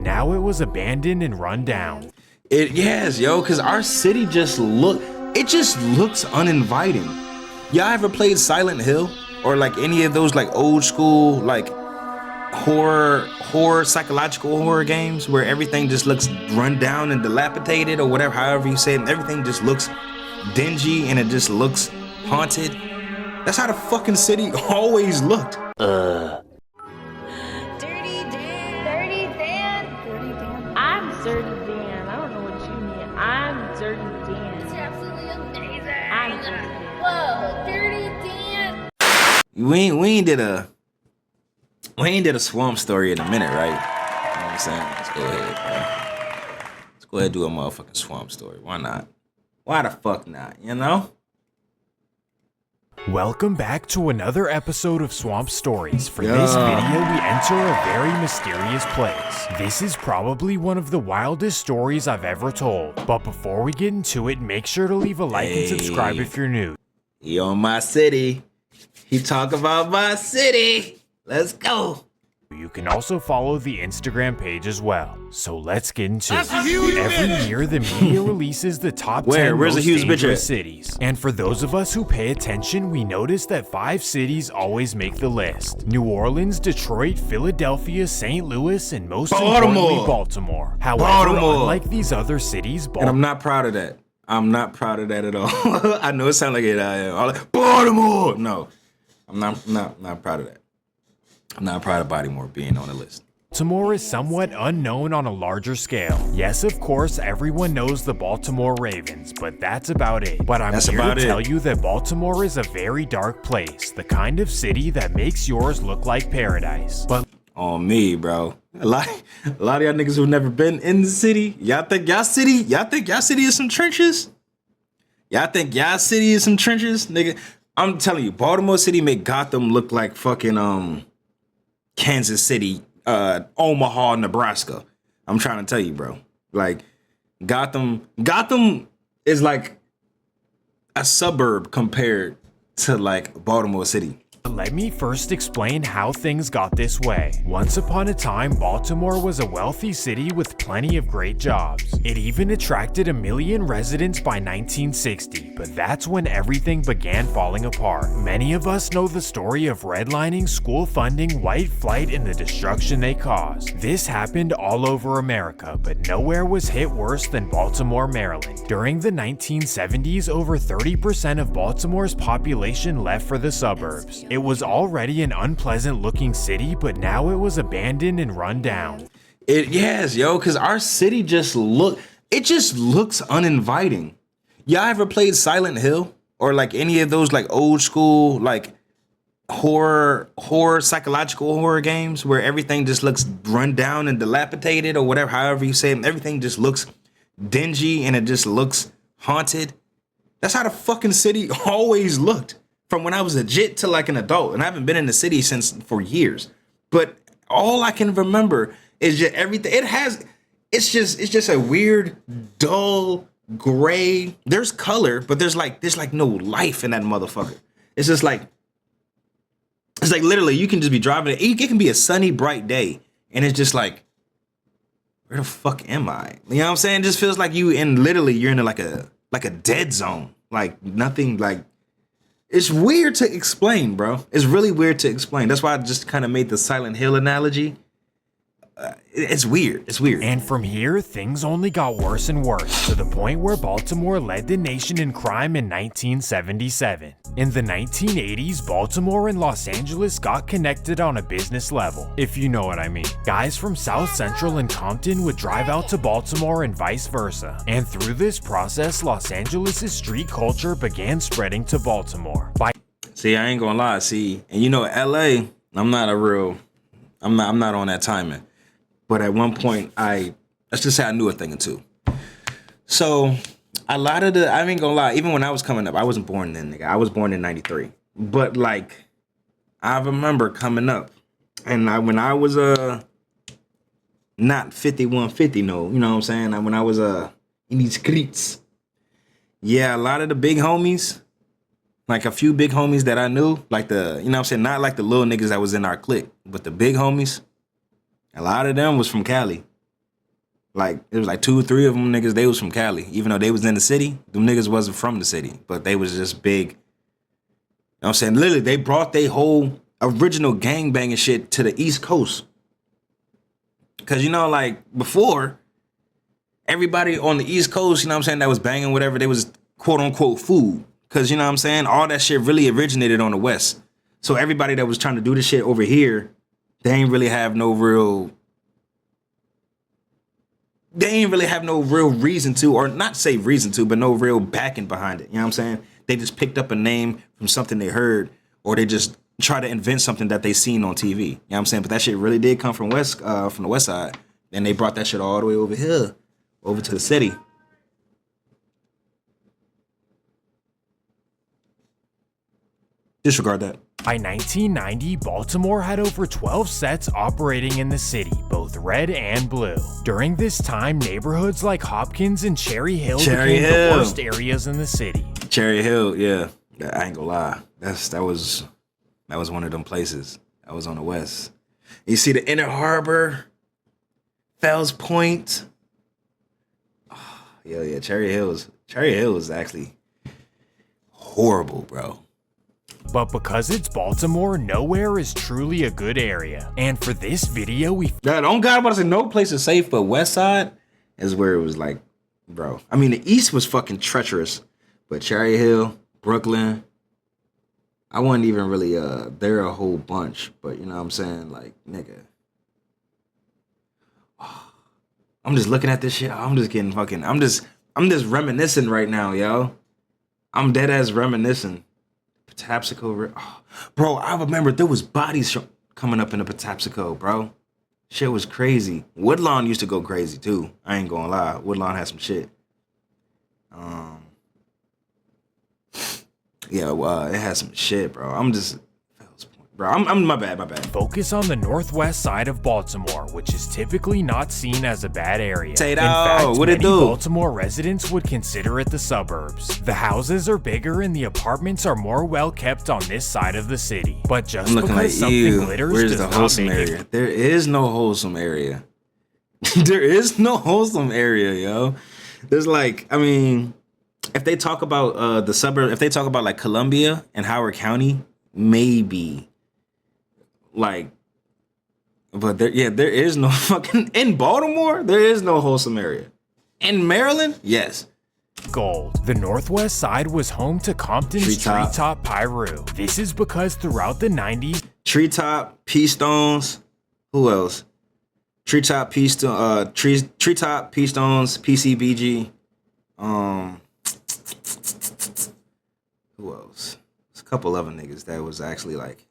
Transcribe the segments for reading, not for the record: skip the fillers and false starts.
Now it was abandoned and run down. It yes, yo, cause our city just looks uninviting. Y'all ever played Silent Hill or like any of those like old school like psychological horror games where everything just looks run down and dilapidated or whatever, however you say it, everything just looks dingy and it just looks haunted? That's how the fucking city always looked. Dirty Dan. Dirty Dan. Dirty Dan. I'm Dirty Dan. I don't know what you mean. I'm Dirty Dan. It's absolutely amazing. I'm Dirty Dan. Whoa, Dirty Dan. We ain't did a swamp story in a minute, right? You know what I'm saying? Let's go ahead, bro. Let's go ahead and do a motherfucking swamp story. Why not? Why the fuck not, you know? Welcome back to another episode of Swamp Stories. For this video, we enter a very mysterious place. This is probably one of the wildest stories I've ever told. But before we get into it, make sure to leave a like and subscribe if you're new. He on my city. He talk about my city. Let's go. You can also follow the Instagram page as well. So let's get into it. Every year, the media releases the top 10 Where's most the huge dangerous cities. And for those of us who pay attention, we notice that 5 cities always make the list. New Orleans, Detroit, Philadelphia, St. Louis, and most importantly, Baltimore. However, unlike these other cities, and I'm not proud of that. I'm not proud of that at all. I know it sounds like it. Baltimore. No, I'm not proud of that. I'm not proud of Baltimore being on the list. Baltimore is somewhat unknown on a larger scale. Yes, of course, everyone knows the Baltimore Ravens, but that's about it. But I'm here to tell you that Baltimore is a very dark place, the kind of city that makes yours look like paradise. But on me, bro. A lot of y'all niggas who've never been in the city, y'all think y'all city is some trenches? Y'all think y'all city is some trenches? Nigga, I'm telling you, Baltimore City make Gotham look like fucking Kansas City, Omaha, Nebraska. I'm trying to tell you, bro. Like Gotham is like a suburb compared to like Baltimore City. Let me first explain how things got this way. Once upon a time, Baltimore was a wealthy city with plenty of great jobs. It even attracted 1 million residents by 1960, but that's when everything began falling apart. Many of us know the story of redlining, school funding, white flight, and the destruction they caused. This happened all over America, but nowhere was hit worse than Baltimore, Maryland. During the 1970s, over 30% of Baltimore's population left for the suburbs. It was already an unpleasant looking city, but now it was abandoned and run down. Yes, yo, because our city just looks uninviting. Y'all ever played Silent Hill or like any of those like old school like horror psychological horror games where everything just looks run down and dilapidated or whatever, however you say it, everything just looks dingy and it just looks haunted? That's how the fucking city always looked. From when I was a jit to like an adult, and I haven't been in the city for years. But all I can remember is just everything. It's just a weird, dull, gray. There's color, but there's like no life in that motherfucker. It's like literally you can just be driving it can be a sunny, bright day, and it's just like, where the fuck am I? You know what I'm saying? It just feels like you're in like a dead zone. Like nothing like. It's weird to explain, bro. It's really weird to explain. That's why I just kind of made the Silent Hill analogy. It's weird. It's weird. And from here, things only got worse and worse, to the point where Baltimore led the nation in crime in 1977. In the 1980s, Baltimore and Los Angeles got connected on a business level, if you know what I mean. Guys from South Central and Compton would drive out to Baltimore and vice versa. And through this process, Los Angeles' street culture began spreading to Baltimore. See, I ain't gonna lie. See, and you know, LA, I'm not on that timing. But at one point, let's just say I knew a thing or two. So a lot of I ain't gonna lie, even when I was coming up, I wasn't born then, nigga. I was born in 93. But like, I remember coming up, and when I was not 5150, no, you know what I'm saying? When I was in these streets, yeah, a lot of the big homies, like a few big homies that I knew, like you know what I'm saying? Not like the little niggas that was in our clique, but the big homies. A lot of them was from Cali. Like, it was like 2 or 3 of them niggas, they was from Cali. Even though they was in the city, them niggas wasn't from the city. But they was just big. You know what I'm saying? Literally, they brought their whole original gangbanging shit to the East Coast. Because, you know, like, before, everybody on the East Coast, you know what I'm saying, that was banging whatever, they was quote-unquote food. Because, you know what I'm saying, all that shit really originated on the West. So everybody that was trying to do this shit over here, they ain't really have no real reason to, or not say reason to, but no real backing behind it. You know what I'm saying? They just picked up a name from something they heard, or they just try to invent something that they seen on TV. You know what I'm saying? But that shit really did come from the West Side. And they brought that shit all the way over here, over to the city. Disregard that. By 1990, Baltimore had over 12 sets operating in the city, both red and blue. During this time, neighborhoods like Hopkins and Cherry Hill became the worst areas in the city. Cherry Hill, yeah. I ain't gonna lie. That was one of them places. That was on the west. You see the Inner Harbor, Fells Point. Oh, yeah. Cherry Hill is actually horrible, bro. But because it's Baltimore, nowhere is truly a good area. And for this video, don't God about to say no place is safe, but West Side is where it was like, bro. I mean, the East was fucking treacherous, but Cherry Hill, Brooklyn, I wasn't even really there a whole bunch, but you know what I'm saying? Like, nigga. I'm just looking at this shit. I'm just reminiscing right now, yo. I'm dead ass reminiscing. Patapsco, bro, I remember there was bodies coming up in the Patapsco, bro. Shit was crazy. Woodlawn used to go crazy too. I ain't gonna lie. Woodlawn had some shit. It had some shit, bro. I'm my bad. focus on the northwest side of Baltimore, which is typically not seen as a bad area. Tato, in fact, what it many do? Baltimore residents would consider it the suburbs. The houses are bigger and the apartments are more well kept on this side of the city. But just because something glitters Where's does the not wholesome make area? it. There is no wholesome area. There is no wholesome area, yo. There's like, I mean, if they talk about the suburb, if they talk about like Columbia and Howard County, maybe. Like, but there is no fucking, in Baltimore, there is no wholesome area. In Maryland, yes. Gold. The northwest side was home to Compton's Treetop Pyru. This is because throughout the 90s, Treetop, P-Stones, who else? Treetop, P-Stones, PCBG. Who else? There's a couple other niggas that was actually like,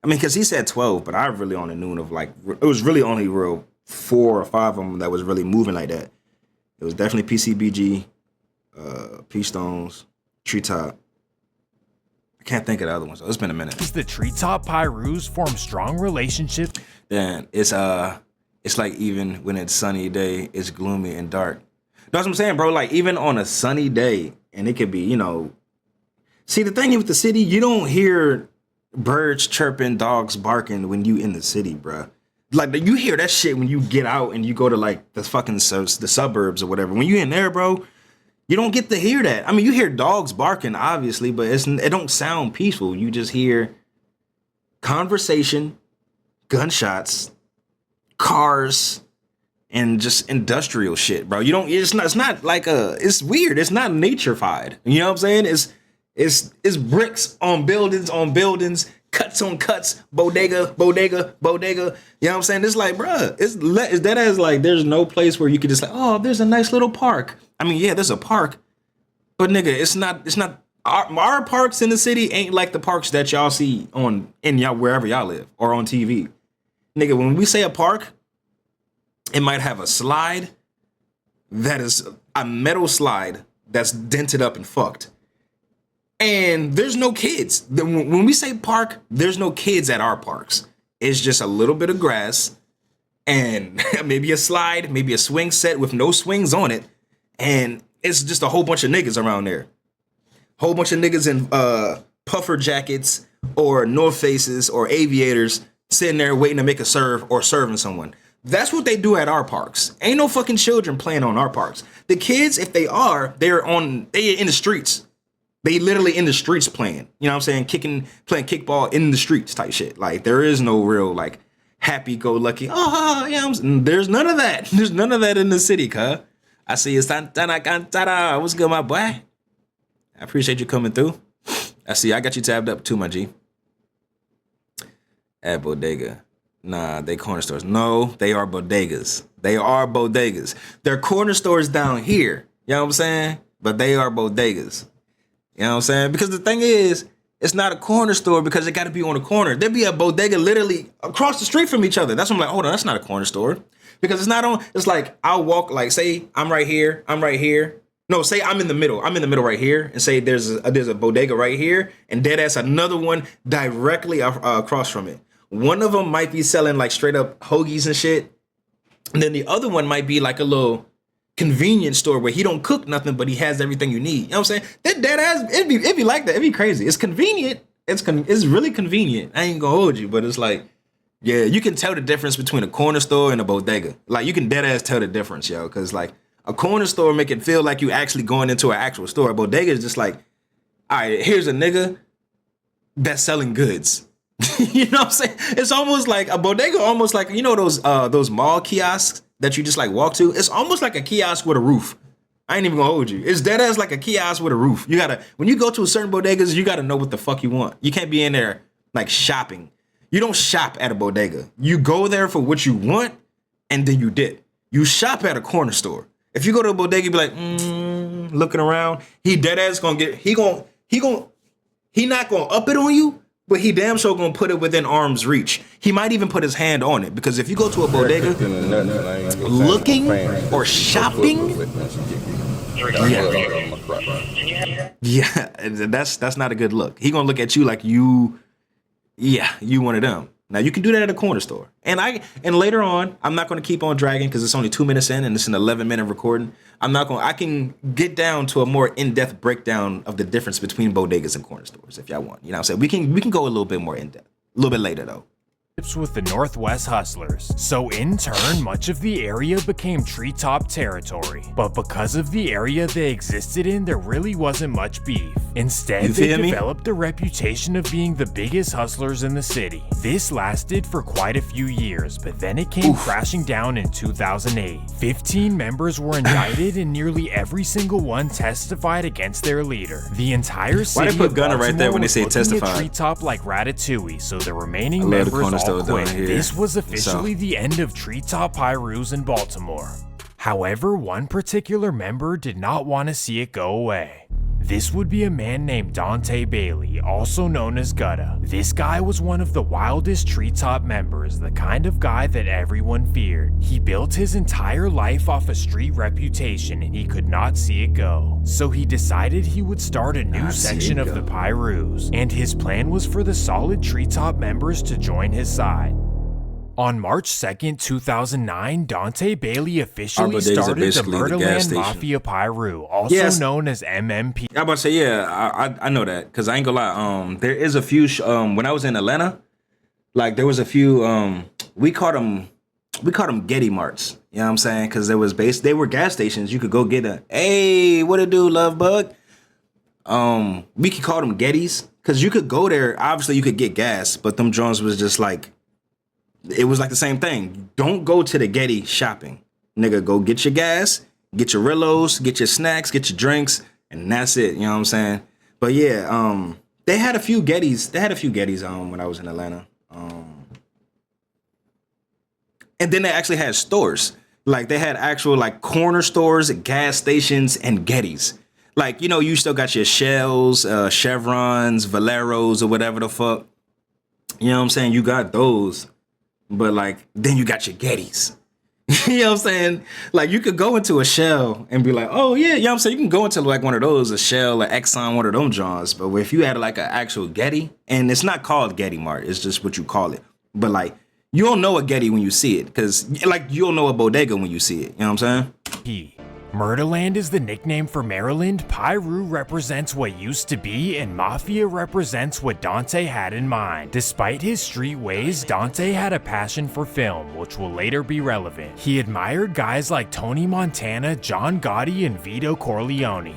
I mean, because he said 12, but I really only knew of like, it was really only real 4 or 5 of them that was really moving like that. It was definitely PCBG, P-Stones, Treetop. I can't think of the other ones. So it's been a minute. the Treetop Pyrus form strong relationships. Then it's like even when it's sunny day, it's gloomy and dark. That's what I'm saying, bro. Like even on a sunny day, and it could be, you know. See, the thing with the city, you don't hear birds chirping, dogs barking when you in the city, bro. Like you hear that shit when you get out and you go to like the fucking the suburbs or whatever. When you in there, bro, you don't get to hear that. I mean, you hear dogs barking, obviously, but it don't sound peaceful. You just hear conversation, gunshots, cars, and just industrial shit, bro. You don't. It's not like it's weird. It's not natureified. You know what I'm saying? It's bricks on buildings, cuts on cuts, bodega. You know what I'm saying? It's like, bruh, it's that as like there's no place where you could just like, oh, there's a nice little park. I mean, yeah, there's a park, but nigga, it's not our parks in the city ain't like the parks that y'all see in y'all wherever y'all live or on TV. Nigga, when we say a park, it might have a slide that is a metal slide that's dented up and fucked. And there's no kids. When we say park, there's no kids at our parks. It's just a little bit of grass and maybe a slide, maybe a swing set with no swings on it. And it's just a whole bunch of niggas around there. Whole bunch of niggas in puffer jackets or North Faces or aviators sitting there waiting to make a serve or serving someone. That's what they do at our parks. Ain't no fucking children playing on our parks. The kids, if they are, they're in the streets. They literally in the streets playing. You know what I'm saying? Playing kickball in the streets type shit. Like, there is no real, like, happy-go-lucky, oh, yeah, there's none of that. There's none of that in the city, cuz. I see you, Santana Cantara. What's good, my boy? I appreciate you coming through. I see I got you tabbed up too, my G. At Bodega. Nah, they corner stores. No, they are bodegas. They are bodegas. They're corner stores down here. You know what I'm saying? But they are bodegas. You know what I'm saying? Because the thing is, it's not a corner store because it got to be on a corner. There'd be a bodega literally across the street from each other. That's when I'm like, hold on, that's not a corner store. Because it's not on, it's like, I'll walk, like, say, I'm right here. No, say I'm in the middle. I'm in the middle right here. And say there's a bodega right here. And dead ass another one directly across from it. One of them might be selling like straight up hoagies and shit. And then the other one might be like a little convenience store where he don't cook nothing, but he has everything you need. You know what I'm saying? That dead ass, it'd be like that. It'd be crazy. It's convenient. It's really convenient. I ain't gonna hold you, but it's like, yeah, you can tell the difference between a corner store and a bodega. Like, you can dead ass tell the difference, yo. Cause like a corner store make it feel like you actually going into an actual store. A bodega is just like, all right, here's a nigga that's selling goods. You know what I'm saying? It's almost like a bodega, almost like, you know, those mall kiosks that you just like walk to. It's almost like a kiosk with a roof. I ain't even gonna hold you. It's dead ass like a kiosk with a roof. You gotta, when you go to a certain bodegas, you gotta know what the fuck you want. You can't be in there like shopping. You don't shop at a bodega. You go there for what you want, and then you dip. You shop at a corner store. If you go to a bodega, you be like, looking around. He dead ass gonna get. He not gonna up it on you. But he damn sure gonna put it within arm's reach. He might even put his hand on it, because if you go to a bodega looking or shopping, yeah, that's not a good look. He gonna look at you like you one of them. Now you can do that at a corner store. And later on, I'm not gonna keep on dragging because it's only 2 minutes in and it's an 11-minute recording. I can get down to a more in-depth breakdown of the difference between bodegas and corner stores if y'all want. You know what I'm saying? We can go a little bit more in-depth. A little bit later though. With the Northwest Hustlers, so in turn much of the area became treetop territory. But because of the area they existed in, there really wasn't much beef. Instead, they developed a reputation of being the biggest hustlers in the city. This lasted for quite a few years, but then it came crashing down in 2008. 15 members were indicted and nearly every single one testified against their leader. The entire city Why they put Gunner right there when they say testify? Treetop like Ratatouille, so the remaining members all quit. This was officially the end of Treetop Pyrus in Baltimore. However, one particular member did not want to see it go away. This would be a man named Dante Bailey, also known as Gutta. This guy was one of the wildest Treetop members, the kind of guy that everyone feared. He built his entire life off a street reputation and he could not see it go. So he decided he would start a new section of the Pyrus, and his plan was for the solid Treetop members to join his side. On March 2nd, 2009, Dante Bailey officially started the Murderland Mafia Pyru, also known as MMP. I'm about to say, yeah, I know that, because I ain't gonna lie. There is a few, when I was in Atlanta, like there was a few, we called them Getty Marts. You know what I'm saying? Because they were gas stations. You could go get hey, what it do, love bug? We could call them Gettys, because you could go there. Obviously, you could get gas, but them joints was just like, it was like the same thing. Don't go to the Getty shopping. Nigga, go get your gas, get your Rillos, get your snacks, get your drinks, and that's it. You know what I'm saying? But yeah, they had a few Gettys. When I was in Atlanta. And then they actually had stores. Like they had actual like corner stores, gas stations, and Gettys. Like, you know, you still got your Shells, Chevrons, Valeros, or whatever the fuck. You know what I'm saying? You got those. But like, then you got your Gettys. You know what I'm saying? Like you could go into a Shell and be like, oh yeah, you know what I'm saying? You can go into like one of those, a Shell, an Exxon, one of them Johns. But if you had like an actual Getty, and it's not called Getty Mart, it's just what you call it. But like, you don't know a Getty when you see it, because like you'll know a bodega when you see it. You know what I'm saying? Murderland is the nickname for Maryland, Pyru represents what used to be, and Mafia represents what Dante had in mind. Despite his street ways, Dante had a passion for film, which will later be relevant. He admired guys like Tony Montana, John Gotti, and Vito Corleone.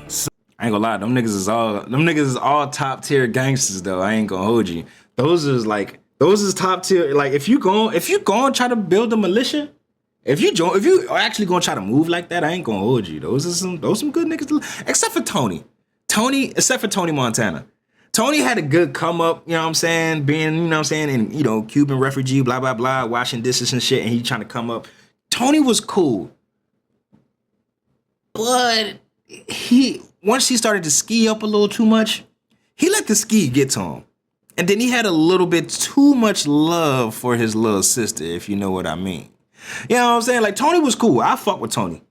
I ain't gonna lie, them niggas is all top tier gangsters though. I ain't gonna hold you. Those is top tier. Like if you going try to build a militia, if you are actually gonna try to move like that, I ain't gonna hold you. Those some good niggas. Except for Tony. Except for Tony Montana. Tony had a good come up, you know what I'm saying, being, you know what I'm saying, and you know, Cuban refugee, blah blah blah, washing dishes and shit, and he trying to come up. Tony was cool. But once he started to ski up a little too much, he let the ski get to him. And then he had a little bit too much love for his little sister, if you know what I mean. You know what I'm saying? Like, Tony was cool. I fuck with Tony.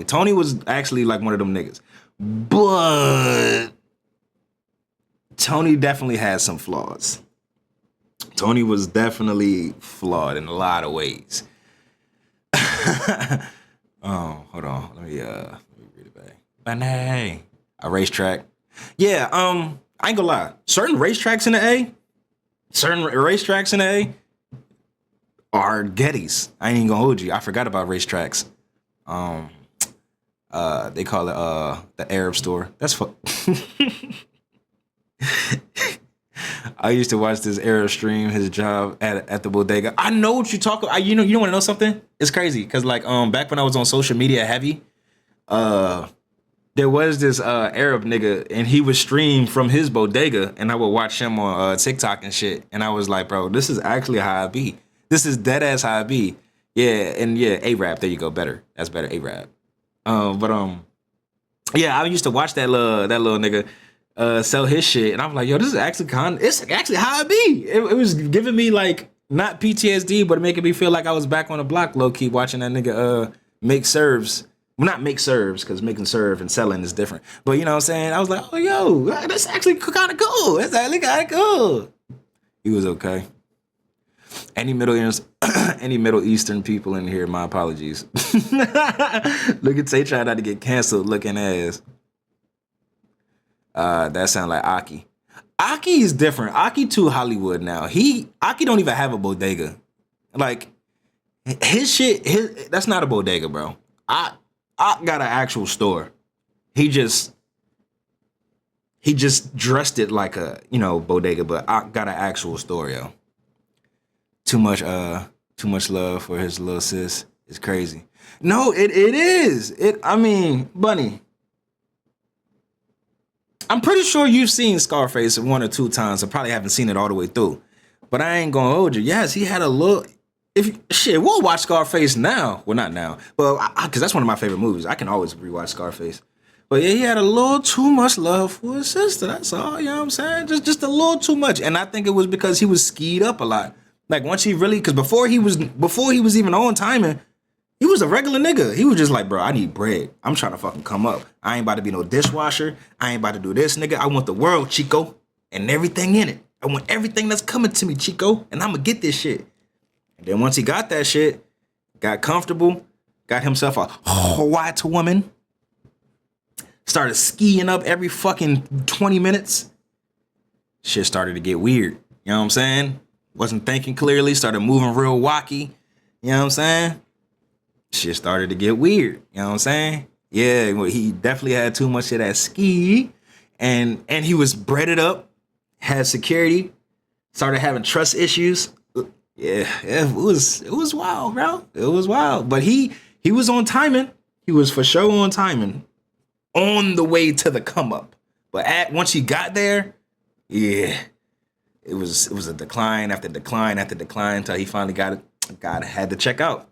Tony was actually like one of them niggas. But Tony definitely had some flaws. Tony was definitely flawed in a lot of ways. Oh, hold on. Let me read it back. Banay. A racetrack. Yeah, I ain't gonna lie. Certain racetracks in the A are Gettys. I ain't even gonna hold you. I forgot about racetracks. They call it the Arab store. That's I used to watch this Arab stream, his job at the bodega. I know what you talk about. You want to know something? It's crazy because like back when I was on social media heavy, there was this Arab nigga and he would stream from his bodega and I would watch him on TikTok and shit. And I was like, bro, this is actually how I be. This is dead ass how I be. Yeah, and yeah, A-Rap. There you go. Better. That's better. A-Rap. Yeah, I used to watch that little nigga sell his shit, and I'm like, yo, this is actually it's actually how I be. It was giving me like not PTSD, but making me feel like I was back on the block, low key, watching that nigga make serves. Well, not make serves, because making serve and selling is different. But you know what I'm saying? I was like, oh yo, that's actually kind of cool. That's actually kind of cool. He was okay. Any Middle Eastern people in here, my apologies. Look at Tay trying not to get canceled looking ass. That sound like Aki. Aki is different. Aki too Hollywood now. Aki don't even have a bodega. Like his shit, that's not a bodega, bro. I got an actual store. He just dressed it like a, bodega, but I got an actual store, yo. Too much love for his little sis. It's crazy. No, it is. Bunny. I'm pretty sure you've seen Scarface 1 or 2 times. I probably haven't seen it all the way through. But I ain't gonna hold you. Yes, he had a little. We'll watch Scarface now. Well, not now, but because that's one of my favorite movies. I can always rewatch Scarface. But yeah, he had a little too much love for his sister. That's all. You know what I'm saying? Just a little too much. And I think it was because he was skied up a lot. Like once he really, because before he was even on timing, he was a regular nigga. He was just like, bro, I need bread. I'm trying to fucking come up. I ain't about to be no dishwasher. I ain't about to do this, nigga. I want the world, Chico, and everything in it. I want everything that's coming to me, Chico, and I'm gonna get this shit. And then once he got that shit, got comfortable, got himself a white woman, started skiing up every fucking 20 minutes. Shit started to get weird. You know what I'm saying? Wasn't thinking clearly, started moving real wacky. You know what I'm saying? Shit started to get weird. You know what I'm saying? Yeah, well, he definitely had too much of that ski. And he was breaded up, had security, started having trust issues. Yeah, it was wild, bro. It was wild. But he was on timing. He was for sure on timing. On the way to the come up. But once he got there, yeah. It was a decline after decline after decline until he finally had to check out.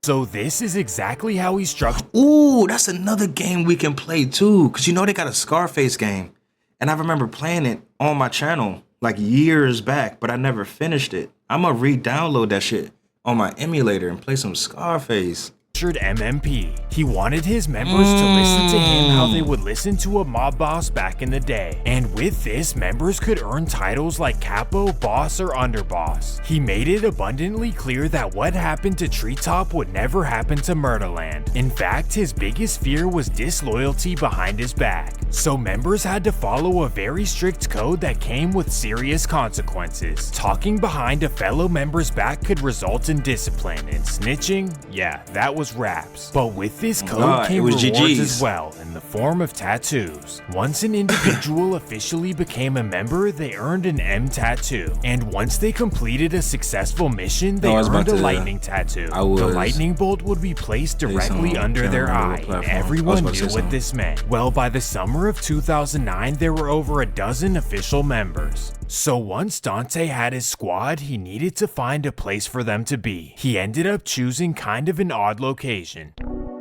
So this is exactly how he struck. Ooh, that's another game we can play too. Cause they got a Scarface game. And I remember playing it on my channel like years back, but I never finished it. I'm gonna re-download that shit on my emulator and play some Scarface. pressured MMP. He wanted his members to listen to him how they would listen to a mob boss back in the day. And with this, members could earn titles like Capo, Boss, or Underboss. He made it abundantly clear that what happened to Treetop would never happen to Murderland. In fact, his biggest fear was disloyalty behind his back. So members had to follow a very strict code that came with serious consequences. Talking behind a fellow member's back could result in discipline, and snitching, yeah, that was raps. But with this code came rewards GGs as well, in the form of tattoos. Once an individual officially became a member, they earned an M tattoo. And once they completed a successful mission, they earned a lightning tattoo. The lightning bolt would be placed directly under their eye, and everyone knew what this meant. Well, by the summer of 2009, there were over a dozen official members. So once Dante had his squad, he needed to find a place for them to be. He ended up choosing kind of an odd location.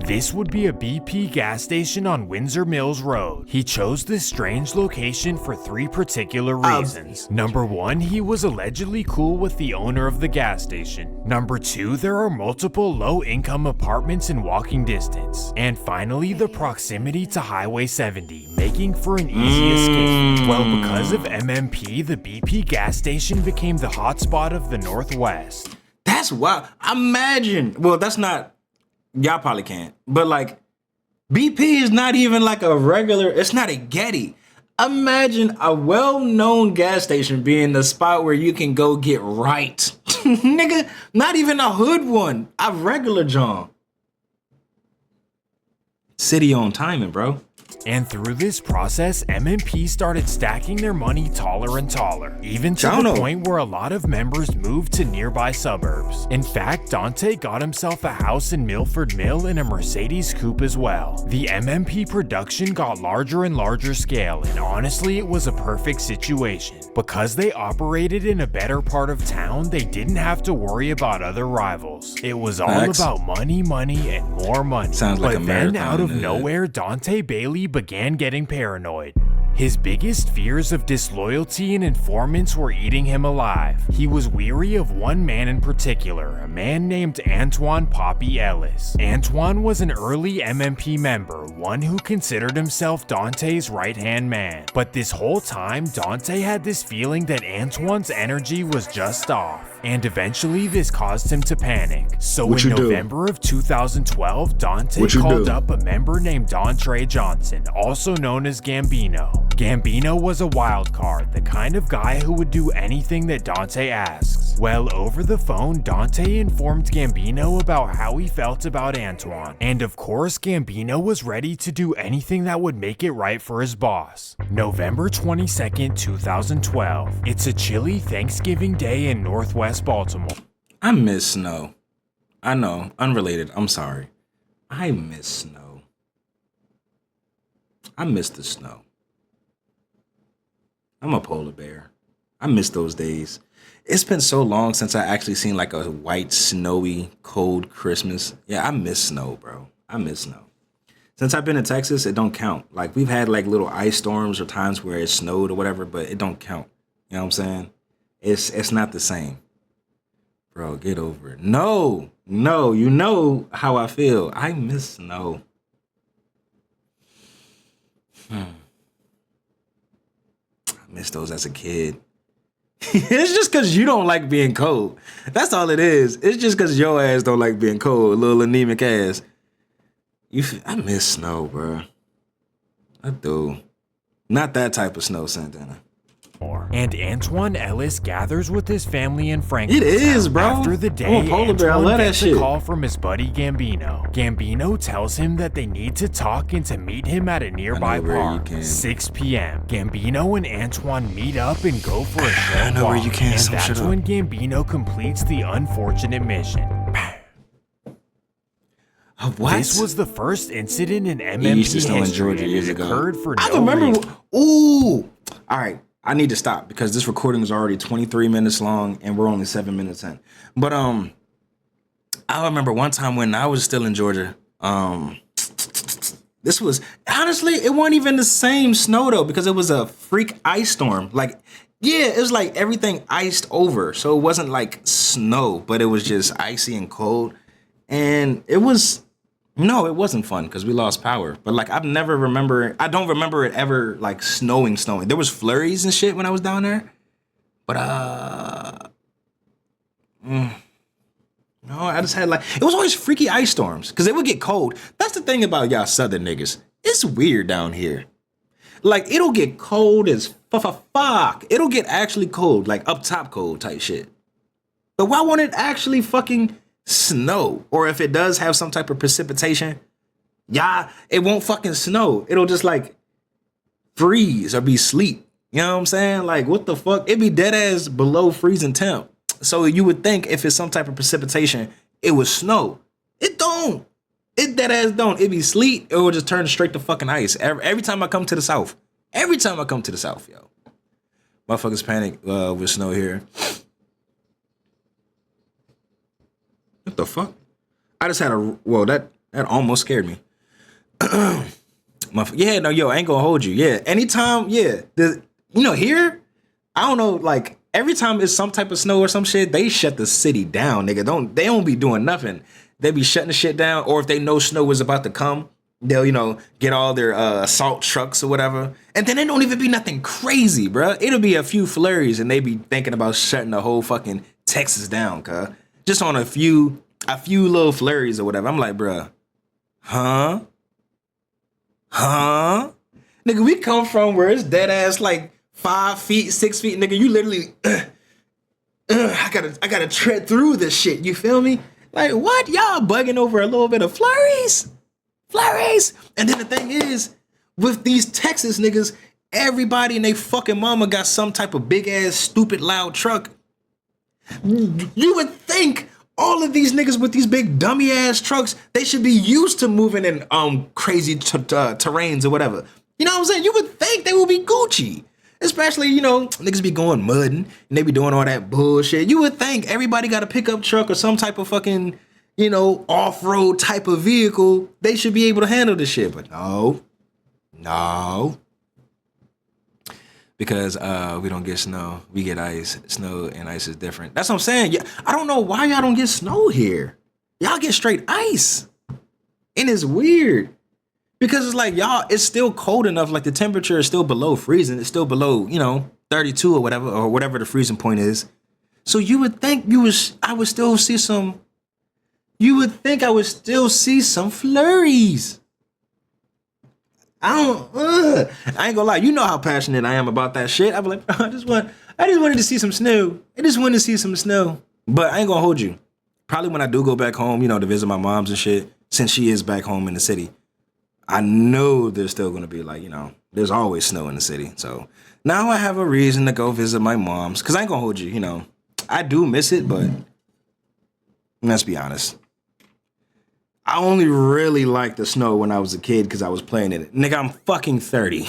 This would be a BP gas station on Windsor Mills Road. He chose this strange location for 3 particular reasons. Number 1, he was allegedly cool with the owner of the gas station. Number 2, there are multiple low-income apartments in walking distance. And finally, the proximity to Highway 70, making for an easy escape. Well, because of MMP, the BP gas station became the hotspot of the Northwest. That's wild. Imagine. Well, that's not. Y'all probably can't. But like, BP is not even like a regular. It's not a Getty. Imagine a well-known gas station being the spot where you can go get right. Nigga, not even a hood one. A regular John. City on timing, bro. And through this process, MMP started stacking their money taller and taller, even to the point where a lot of members moved to nearby suburbs. In fact, Dante got himself a house in Milford Mill and a Mercedes coupe as well. The MMP production got larger and larger scale, and honestly, it was a perfect situation. Because they operated in a better part of town, they didn't have to worry about other rivals. It was all about money, money, and more money. Sounds like but then out of nowhere, Dante Bailey began getting paranoid. His biggest fears of disloyalty and informants were eating him alive. He was weary of one man in particular, a man named Antoine Poppy Ellis. Antoine was an early MMP member, one who considered himself Dante's right-hand man. But this whole time, Dante had this feeling that Antoine's energy was just off. And eventually this caused him to panic. So in November of 2012, Dante called up a member named Dontre Johnson, also known as Gambino. Gambino was a wild card, the kind of guy who would do anything that Dante asks. Well, over the phone, Dante informed Gambino about how he felt about Antoine. And of course, Gambino was ready to do anything that would make it right for his boss. November 22nd, 2012. It's a chilly Thanksgiving day in Northwest Baltimore. I miss snow. I know, unrelated, I'm sorry. I miss snow. I miss the snow. I'm a polar bear. I miss those days. It's been so long since I actually seen like a white, snowy, cold Christmas. Yeah, I miss snow, bro. I miss snow. Since I've been in Texas, it don't count. Like, we've had like little ice storms or times where it snowed or whatever, but it don't count. You know what I'm saying? It's not the same. Bro, get over it. No, you know how I feel. I miss snow. I missed those as a kid. It's just because you don't like being cold. That's all it is. It's just because your ass don't like being cold, little anemic ass. I miss snow, bro. I do. Not that type of snow, Santana. And Antoine Ellis gathers with his family in Franklin. It is, bro. After the day, Antoine gets a call from his buddy Gambino. Gambino tells him that they need to talk and to meet him at a nearby park. 6 p.m. Gambino and Antoine meet up and go for a short walk. And that's when Gambino completes the unfortunate mission. What? This was the first incident in MMP history, in Georgia years ago. Occurred for I remember. Ooh. All right. I need to stop because this recording is already 23 minutes long and we're only 7 minutes in. But I remember one time when I was still in Georgia. This was honestly, it wasn't even the same snow though, because it was a freak ice storm. Like, yeah, it was like everything iced over. So it wasn't like snow, but it was just icy and cold. And it was No, it wasn't fun because we lost power. But like I don't remember it ever like snowing. There was flurries and shit when I was down there. But no, I just had like it was always freaky ice storms because it would get cold. That's the thing about y'all southern niggas. It's weird down here. Like it'll get cold as fuck. It'll get actually cold, like up top cold type shit. But why won't it actually fucking snow? Or if it does have some type of precipitation, it won't fucking snow. It'll just like freeze or be sleet. You know what I'm saying? Like what the fuck? It'd be dead ass below freezing temp. So you would think if it's some type of precipitation, it would snow. It don't. It dead ass don't. It be sleet. It will just turn straight to fucking ice. Every time I come to the south. Every time I come to the south, yo. Motherfuckers panic with snow here. What the fuck? I just had that almost scared me. Yeah, no, yo, I ain't gonna hold you. Yeah, anytime, yeah. Here, I don't know, like, every time it's some type of snow or some shit, they shut the city down, nigga. They don't be doing nothing. They be shutting the shit down, or if they know snow is about to come, they'll, get all their assault trucks or whatever. And then it don't even be nothing crazy, bruh. It'll be a few flurries, and they be thinking about shutting the whole fucking Texas down, cuz. Just on a few little flurries or whatever. I'm like, bruh, huh? Nigga, we come from where it's dead ass like 5 feet, 6 feet, nigga. You literally, I gotta tread through this shit. You feel me? Like, what? Y'all bugging over a little bit of flurries? And then the thing is, with these Texas niggas, everybody and they fucking mama got some type of big ass, stupid, loud truck. You would think all of these niggas with these big dummy ass trucks, they should be used to moving in crazy terrains or whatever. You know what I'm saying? You would think they would be Gucci. Especially, niggas be going mudding and they be doing all that bullshit. You would think everybody got a pickup truck or some type of fucking, off-road type of vehicle. They should be able to handle this shit. But no. Because we don't get snow. We get ice. Snow and ice is different. That's what I'm saying. Yeah, I don't know why y'all don't get snow here. Y'all get straight ice. And it's weird. Because it's like, y'all, it's still cold enough. Like the temperature is still below freezing. It's still below, 32 or whatever the freezing point is. So you would think I would still see some flurries. I ain't gonna lie. You know how passionate I am about that shit. I'd be like, I just wanted to see some snow. I just wanted to see some snow. But I ain't gonna hold you. Probably when I do go back home, to visit my mom's and shit, since she is back home in the city, I know there's still gonna be like, there's always snow in the city. So now I have a reason to go visit my mom's. Cause I ain't gonna hold you, I do miss it, but let's be honest. I only really liked the snow when I was a kid because I was playing in it. Nigga, I'm fucking 30.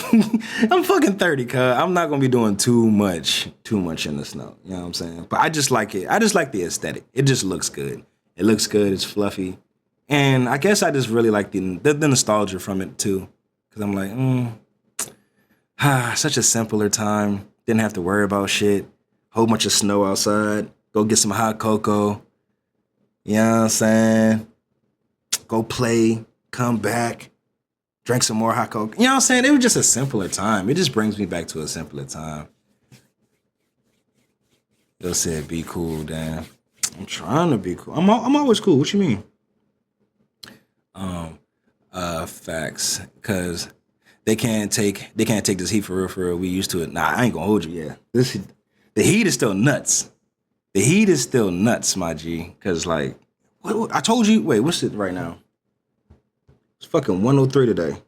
I'm fucking 30, cuz I'm not gonna be doing too much in the snow. You know what I'm saying? But I just like it. I just like the aesthetic. It just looks good. It looks good. It's fluffy. And I guess I just really like the nostalgia from it too. Cause I'm like, such a simpler time. Didn't have to worry about shit. Whole bunch of snow outside. Go get some hot cocoa. You know what I'm saying? Go play, come back, drink some more hot cocoa. You know what I'm saying? It was just a simpler time. It just brings me back to a simpler time. Yo said, be cool, damn. I'm trying to be cool. I'm always cool. What you mean? Facts. Cause they can't take this heat for real. We used to it. Nah, I ain't gonna hold you. Yeah, the heat is still nuts. The heat is still nuts, my G. Cause like, what I told you. Wait, what's it right now? It's fucking 103 today.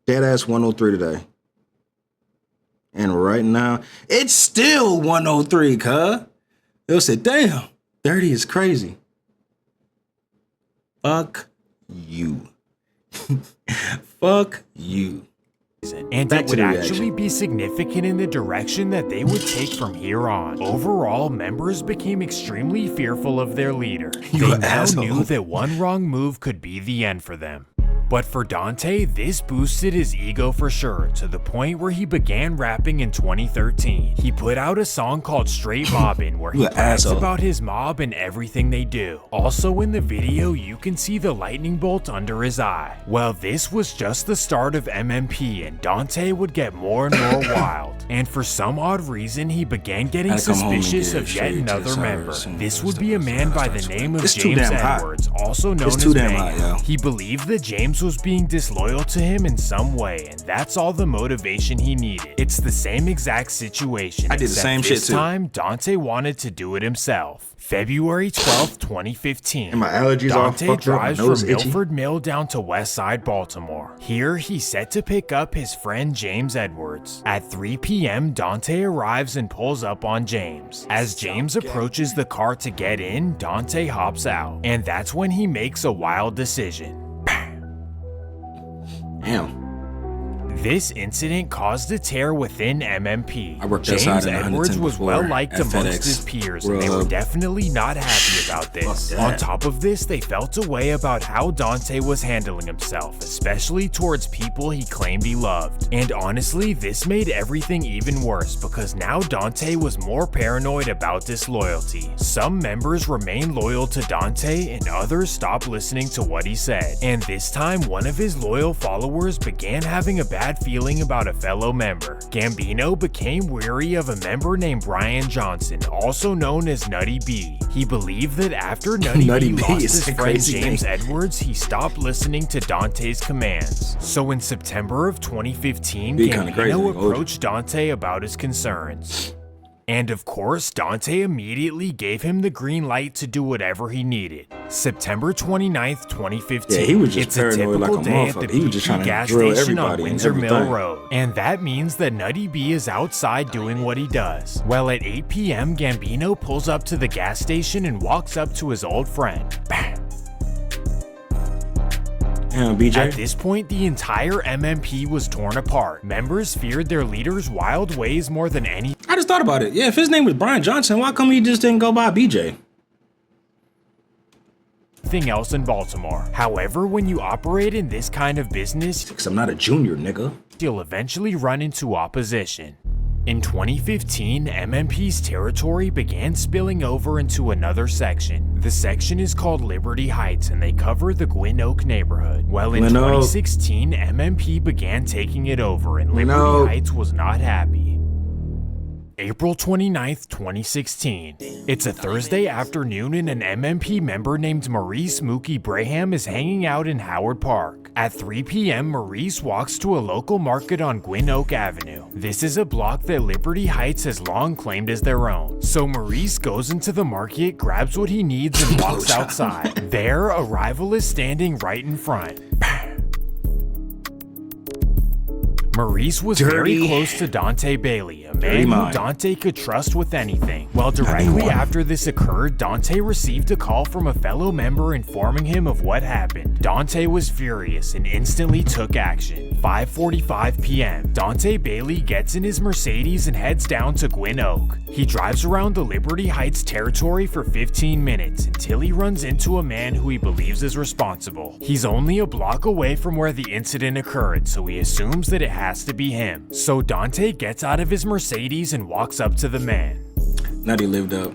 Dead ass 103 today. And right now, it's still 103, cuz. They'll say, damn, 30 is crazy. Fuck you. Fuck you. And it would actually be significant in the direction that they would take from here on. Overall, members became extremely fearful of their leader. They now knew that one wrong move could be the end for them. But for Dante, this boosted his ego for sure, to the point where he began rapping in 2013. He put out a song called Straight Mobbin', where he brags about his mob and everything they do. Also in the video, you can see the lightning bolt under his eye. Well, this was just the start of MMP, and Dante would get more and more wild. And for some odd reason, he began getting suspicious of yet another member. This would be a man by the name of James Edwards, also known as Bang. He believed that James was being disloyal to him in some way, and that's all the motivation he needed. It's the same exact situation. I did the same shit too. This time, Dante wanted to do it himself. February 12th, 2015. And my allergies Dante drives from Milford Mill down to Westside, Baltimore. Here, he's set to pick up his friend James Edwards. At 3 p.m., Dante arrives and pulls up on James. As James approaches the car to get in, Dante hops out. And that's when he makes a wild decision. Damn. This incident caused a tear within MMP. James Edwards was well liked amongst his peers, and they were definitely not happy about this. On top of this, they felt a way about how Dante was handling himself, especially towards people he claimed he loved. And honestly, this made everything even worse, because now Dante was more paranoid about disloyalty. Some members remained loyal to Dante, and others stopped listening to what he said. And this time, one of his loyal followers began having a bad feeling about a fellow member. Gambino became weary of a member named Brian Johnson, also known as Nutty B. He believed that after Nutty B lost his friend James Edwards, he stopped listening to Dante's commands. So in September of 2015, Gambino approached Dante about his concerns. And of course, Dante immediately gave him the green light to do whatever he needed. September 29th, 2015. Yeah, he was just it's a typical like a day at the he was just trying BP to gas drill station on everybody and Windsor Mill everything. Road. And that means that Nutty B is outside doing what he does. Well, at 8 p.m., Gambino pulls up to the gas station and walks up to his old friend. Bam! BJ. At this point, the entire MMP was torn apart. Members feared their leader's wild ways more than any. I just thought about it. Yeah, if his name was Brian Johnson, why come he just didn't go by BJ? Anything else in Baltimore. However, when you operate in this kind of business, Because I'm not a junior, nigga. you'll eventually run into opposition. In 2015, MMP's territory began spilling over into another section. The section is called Liberty Heights, and they cover the Gwynn Oak neighborhood. Well, in 2016, MMP began taking it over, and Liberty Heights was not happy. April 29th, 2016. It's a Thursday afternoon and an MMP member named Maurice Mookie Braham is hanging out in Howard Park. At 3 p.m., Maurice walks to a local market on Gwynn Oak Avenue. This is a block that Liberty Heights has long claimed as their own. So Maurice goes into the market, grabs what he needs, and walks outside. There, a rival is standing right in front. Maurice was very close to Dante Bailey, a man who Dante could trust with anything. Well, directly after this occurred, Dante received a call from a fellow member informing him of what happened. Dante was furious and instantly took action. 5:45 p.m. Dante Bailey gets in his Mercedes and heads down to Gwynn Oak. He drives around the Liberty Heights territory for 15 minutes until he runs into a man who he believes is responsible. He's only a block away from where the incident occurred, so he assumes that it has to be him. So Dante gets out of his Mercedes and walks up to the man. Nutty lived up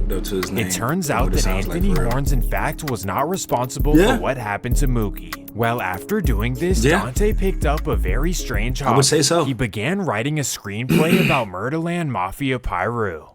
to his name. It turns out that Anthony Horns in fact was not responsible for what happened to Mookie. Well, after doing this, Dante picked up a very strange hobby. I would say so. He began writing a screenplay about Murderland Mafia Pyru.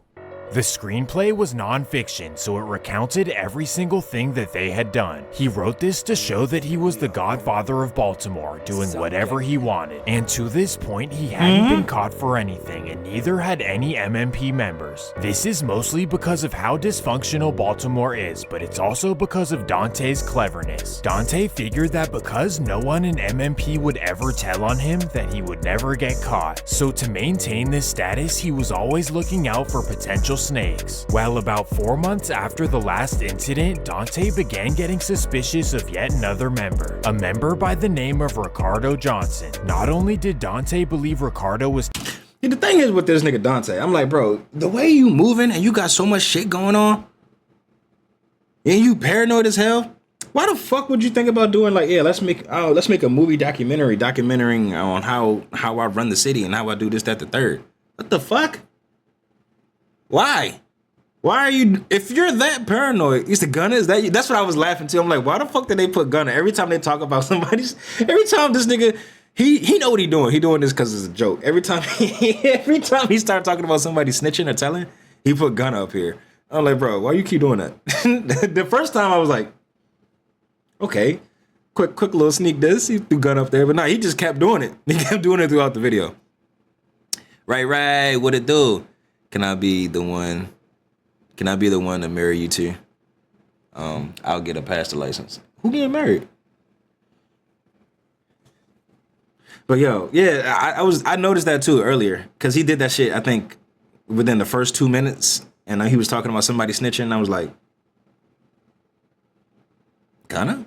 The screenplay was non-fiction, so it recounted every single thing that they had done. He wrote this to show that he was the godfather of Baltimore, doing whatever he wanted. And to this point, he hadn't been caught for anything, and neither had any MMP members. This is mostly because of how dysfunctional Baltimore is, but it's also because of Dante's cleverness. Dante figured that because no one in MMP would ever tell on him, that he would never get caught. So to maintain this status, he was always looking out for potential snakes. Well, about 4 months after the last incident, Dante began getting suspicious of yet another member, a member by the name of Ricardo Johnson. Not only did Dante believe Ricardo was The thing is with this nigga Dante, I'm like, bro, the way you moving and you got so much shit going on, and you paranoid as hell, Why the fuck would you think about doing like, yeah, let's make a movie documenting on how I run the city and how I do this, that, the third. What the fuck? Why? Why are you, if you're that paranoid, is the Gunna, is that you? That's what I was laughing to. I'm like, why the fuck did they put Gunna? Every time they talk about somebody's, every time this nigga, he know what he doing. He doing this because it's a joke. Every time he start talking about somebody snitching or telling, he put Gunna up here. I'm like, bro, why you keep doing that? The first time I was like, okay, quick little sneak this. He threw Gunna up there, but nah, he just kept doing it. He kept doing it throughout the video. Right, what it do? Can I be the one to marry you to? I'll get a pastor license. Who getting married? But yo, yeah, I noticed that too earlier because he did that shit. I think within the first 2 minutes, and he was talking about somebody snitching. And I was like, Gunna?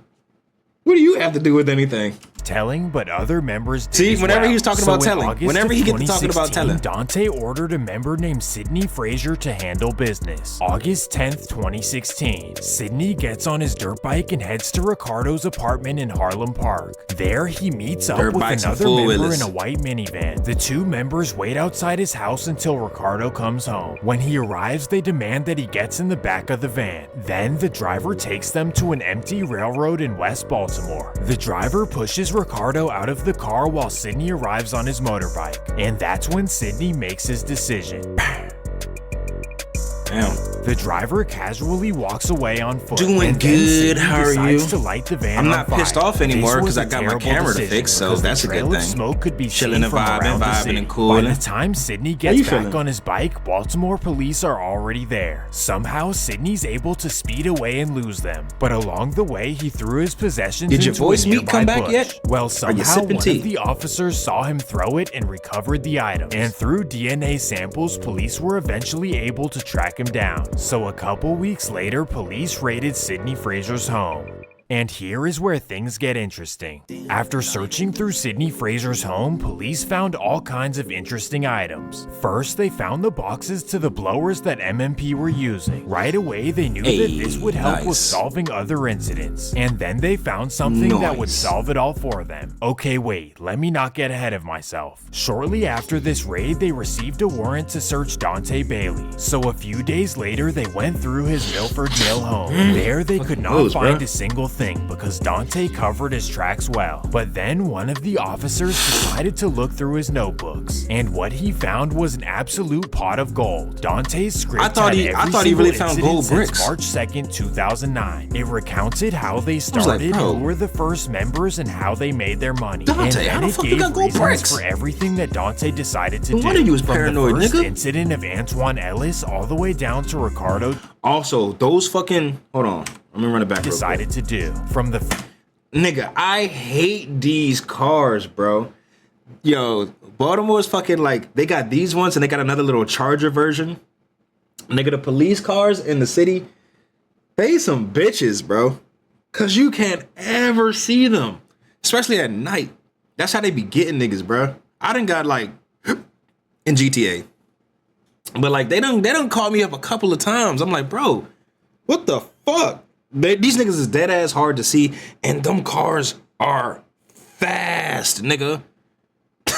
What do you have to do with anything? Telling, but other members did. See, as whenever well. he's talking about telling, whenever he gets to talking about 2016, telling, Dante ordered a member named Sidney Frazier to handle business. August 10th, 2016, Sidney gets on his dirt bike and heads to Ricardo's apartment in Harlem Park. There, he meets up with another member in a white minivan. The two members wait outside his house until Ricardo comes home. When he arrives, they demand that he gets in the back of the van. Then, the driver takes them to an empty railroad in West Baltimore. The driver pushes Ricardo out of the car while Sidney arrives on his motorbike, and that's when Sidney makes his decision. Damn. The driver casually walks away on foot. Doing good. How are you? To light the van I'm not on pissed fire. off anymore because I got my camera to fix, so that's a good thing. Smoke could be Chilling and vibing and cool. cooling. By the time Sidney gets back on his bike, Baltimore police are already there. Somehow, Sidney's able to speed away and lose them. But along the way, he threw his possessions Did your into voice a meat come back bush. yet? Well, somehow one tea? of the officers saw him throw it and recovered the items. And through DNA samples, police were eventually able to track him down. So a couple weeks later, police raided Sidney Frazier's home. And here is where things get interesting. After searching through Sidney Frazier's home, police found all kinds of interesting items. First, they found the boxes to the blowers that MMP were using. Right away, they knew that this would help with solving other incidents. And then they found something that would solve it all for them. Okay, wait, let me not get ahead of myself. Shortly after this raid, they received a warrant to search Dante Bailey. So a few days later, they went through his Milford jail home. There, they could not find a single thing because Dante covered his tracks well. But then one of the officers decided to look through his notebooks, and what he found was an absolute pot of gold. Dante's script I thought he really found gold bricks. March 2nd, 2009. It recounted how they started, who were the first members, and how they made their money. Dante, how the fuck you got gold bricks? For everything that Dante decided to do. Why you was paranoid, from the first nigga? incident of Antoine Ellis all the way down to Ricardo. Also, those fucking, hold on, let me run it back. Decided to do from the nigga. I hate these cars, bro. Yo, Baltimore's fucking like, they got these ones and they got another little Charger version. Nigga, the police cars in the city, they some bitches, bro. Cause you can't ever see them, especially at night. That's how they be getting niggas, bro. I done got like in GTA. But like they done called me up a couple of times. I'm like, bro, what the fuck? These niggas is dead ass hard to see, and them cars are fast, nigga.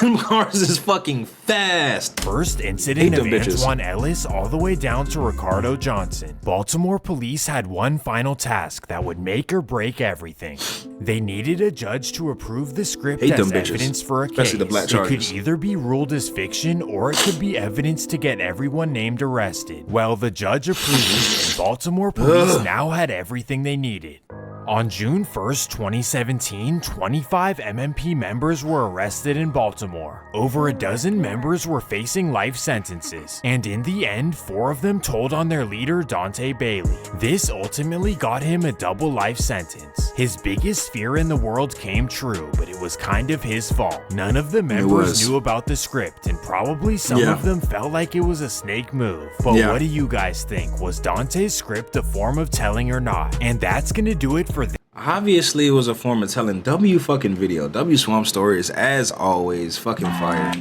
Them cars is fucking fast. First incident of Antoine Ellis all the way down to Ricardo Johnson. Baltimore police had one final task that would make or break everything. They needed a judge to approve the script as evidence for a case. It could either be ruled as fiction or it could be evidence to get everyone named arrested. Well, the judge approved it, and Baltimore police now had everything they needed. On June 1st, 2017, 25 MMP members were arrested in Baltimore. Over a dozen members were facing life sentences, and in the end, 4 of them told on their leader, Dante Bailey. This ultimately got him a double life sentence. His biggest fear in the world came true, but it was kind of his fault. None of the members knew about the script, and probably some of them felt like it was a snake move. But what do you guys think? Was Dante's script a form of telling or not? And that's gonna do it for obviously, it was a form of telling. W fucking video. W Swamp Story is, as always, fucking fire.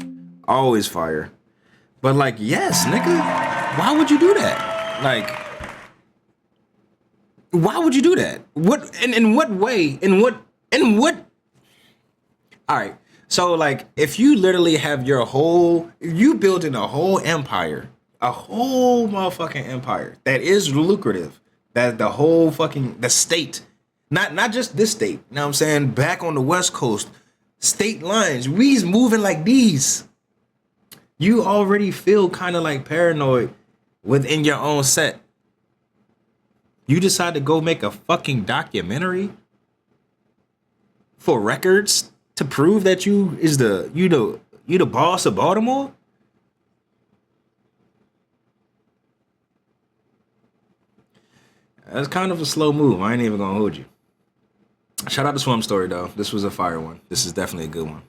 Always fire. But like, yes, nigga. Why would you do that? Like, Why would you do that? What in what way? In what? All right. So like, if you literally have you building a whole empire, a whole motherfucking empire that is lucrative, that the state, not just this state. You know what I'm saying? Back on the West Coast, state lines, we's moving like these. You already feel kind of like paranoid within your own set. You decide to go make a fucking documentary for records to prove that you the boss of Baltimore? That's kind of a slow move. I ain't even gonna hold you. Shout out to Swim Story though. This was a fire one. This is definitely a good one.